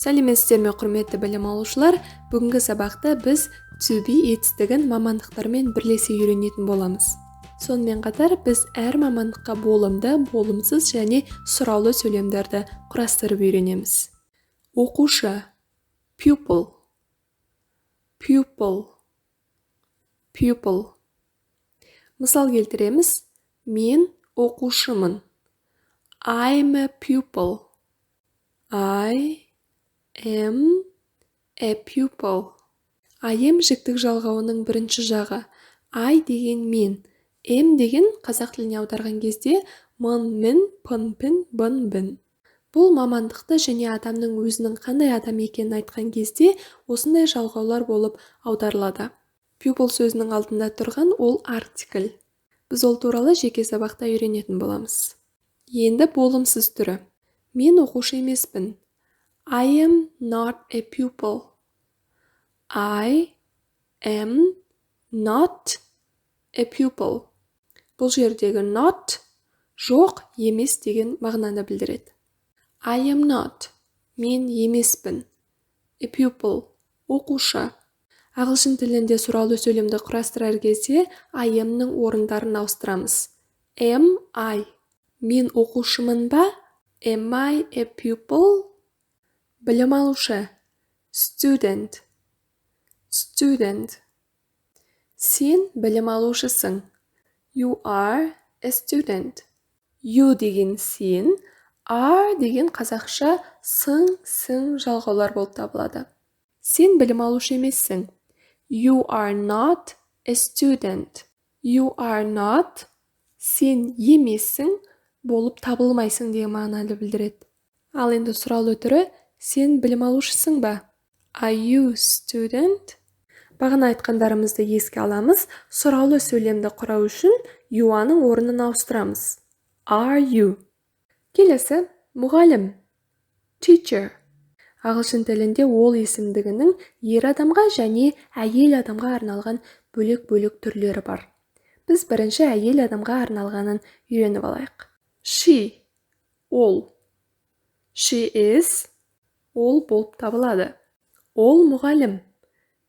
Сәлеметсіздер ме, құрметті білім алушылар? Бүгінгі сабақта біз to be етістігін мамандықтармен бірлесе үйренетін боламыз. Сонымен қатар біз әр мамандыққа болымды, болымсыз және сұраулы сөйлемдерді құрастырып үйренеміз. Оқушы pupil, pupil, pupil. Мысал келтіреміз. Мен оқушымын. I'm a pupil. I am a pupil. I am жіктік жалғауының бірінші жағы. I деген мен. Am деген қазақ тіліне аударған кезде мын, мін, пын, пін, бын, бін. Бұл мамандықты және адамның өзінің қандай адам екенін айтқан кезде осындай жалғаулар болып аударылады. Pupil сөзінің алдында тұрған ол артикль. Біз ол туралы жеке сабақта үйренетін боламыз. Енді болымсыз түрі. Мен оқушы емеспін. I am not a pupil. I am not a pupil. Бұл жердегі not жоқ, емес деген мағынаны білдіреді. I am not. Мен емеспін. A pupil. Оқушы. Ағылшын тілінде сұраулы сөйлемді құрастырар кезде I am-ның орындарын ауыстырамыз. Am I. Мен оқушымын ба? Am I a pupil? Білім алушы. Student. Student. Сен білім алушысың. You are a student. You деген сен, are деген қазақша сың жалғаулар болып табылады. Сен білім алушы емессің. You are not a student. You are not. Сен емессің, болып табылмайсың деген мағынаны білдіреді. Ал енді сұраулы түрі, сен білім алушысың ба? Are you student? Бағана айтқандарымызды еске аламыз. Сұраулы сөйлемді құрау үшін you-ның орнын ауыстырамыз. Are you? Келесі, мұғалім. Teacher. Ағылшын тілінде ол есімдігінің ер адамға және әйел адамға арналған бөлек-бөлек түрлері бар. Біз бірінші әйел адамға арналғанын үйреніп алайық. She. Ол. She is. Ол болып табылады. Ол мұғалім.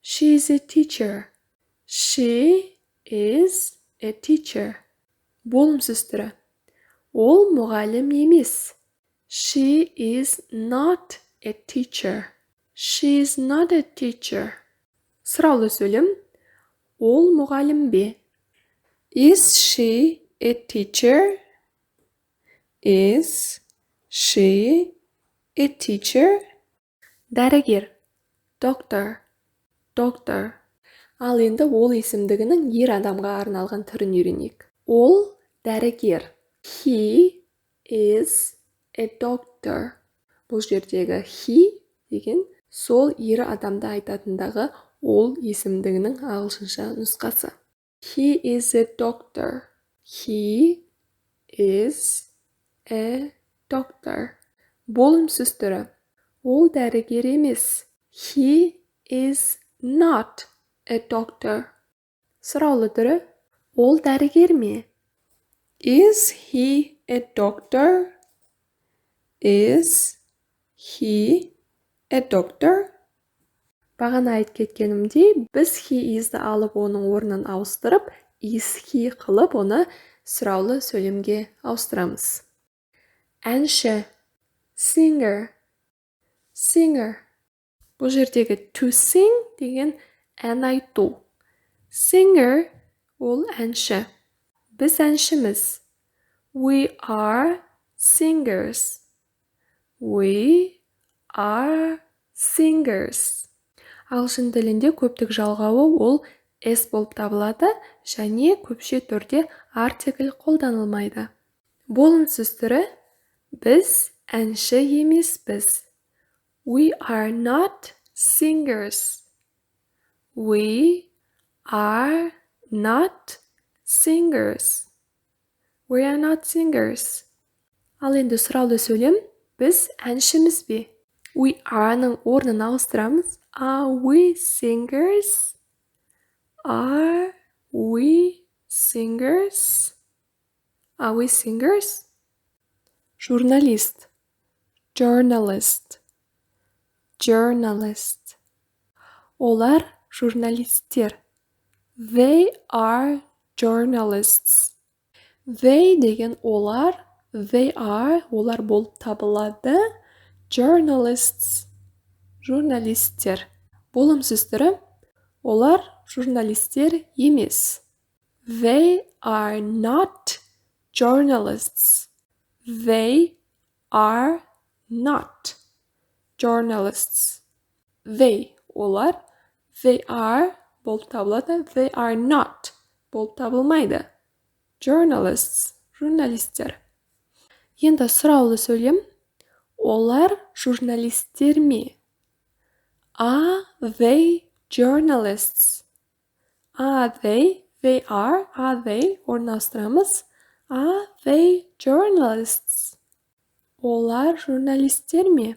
She is a teacher. She is a teacher. Болымсыз түрі. Ол мұғалім емес. She is not a teacher. She is not a teacher. Сұраулы сөйлем. Ол мұғалім бе? Is she a teacher? Is she a teacher? Дәрігер. Doctor. Doctor. Ал енді ол есімдігінің ер адамға арналған түрін үйренейік. Ол дәрігер. He is a doctor. Бұл жердегі he деген сол ер адамды айтатындағы ол есімдігінің ағылшынша нұсқасы. He is a doctor. He is a doctor. Болымсыз түрі. Ол дәрігер емес. He is not a doctor. Сұраулы түрі. Ол дәрігер ме? Is he a doctor? Is he a doctor? Бағана айтып кеткенімдей, біз he is-ді алып оның орнын ауыстырып, is he қылып оны сұраулы сөйлемге ауыстырамыз. Әнші. Singer. Singer. Бұл жердегі to sing деген ән айту. Singer ол әнші. Біз әншіміз. We are singers. We are singers. Ағылшын тілінде көптік жалғауы ол s болып табылады және көпше түрде артикль қолданылмайды. Болымсыз түрі. Біз әнші емеспіз. We are not singers. We are not singers. We are not singers. Ал енді сұраулы сөйлем. Біз әншіміз бе? We are-ның орнын ауыстырамыз. Are we singers? Are we singers? Are we singers? Журналист. Journalist. journalist. Олар журналисттер. They are journalists. They деген олар, they are олар болып табылады. Journalists журналисттер. Болымсыз түрі олар журналисттер емес. They are not journalists. They are not journalists. They олар, they are болып табылады. They are not болып табылмайды. Journalists журналисттер. Енді сұраулы сөйлем. Олар журналисттер ме? Are they journalists? Are they орналастырамыз. Are they journalists? Олар журналисттер ме?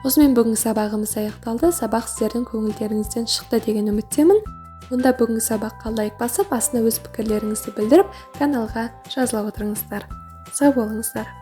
Осымен бүгінгі сабағымыз аяқталды. Сабақ сіздердің көңілдеріңізден шықты деген үміттемін. Онда бүгінгі сабаққа лайк басып, астына өз пікірлеріңізді білдіріп, каналға жазыла отырыңыздар. Сау болыңыздар.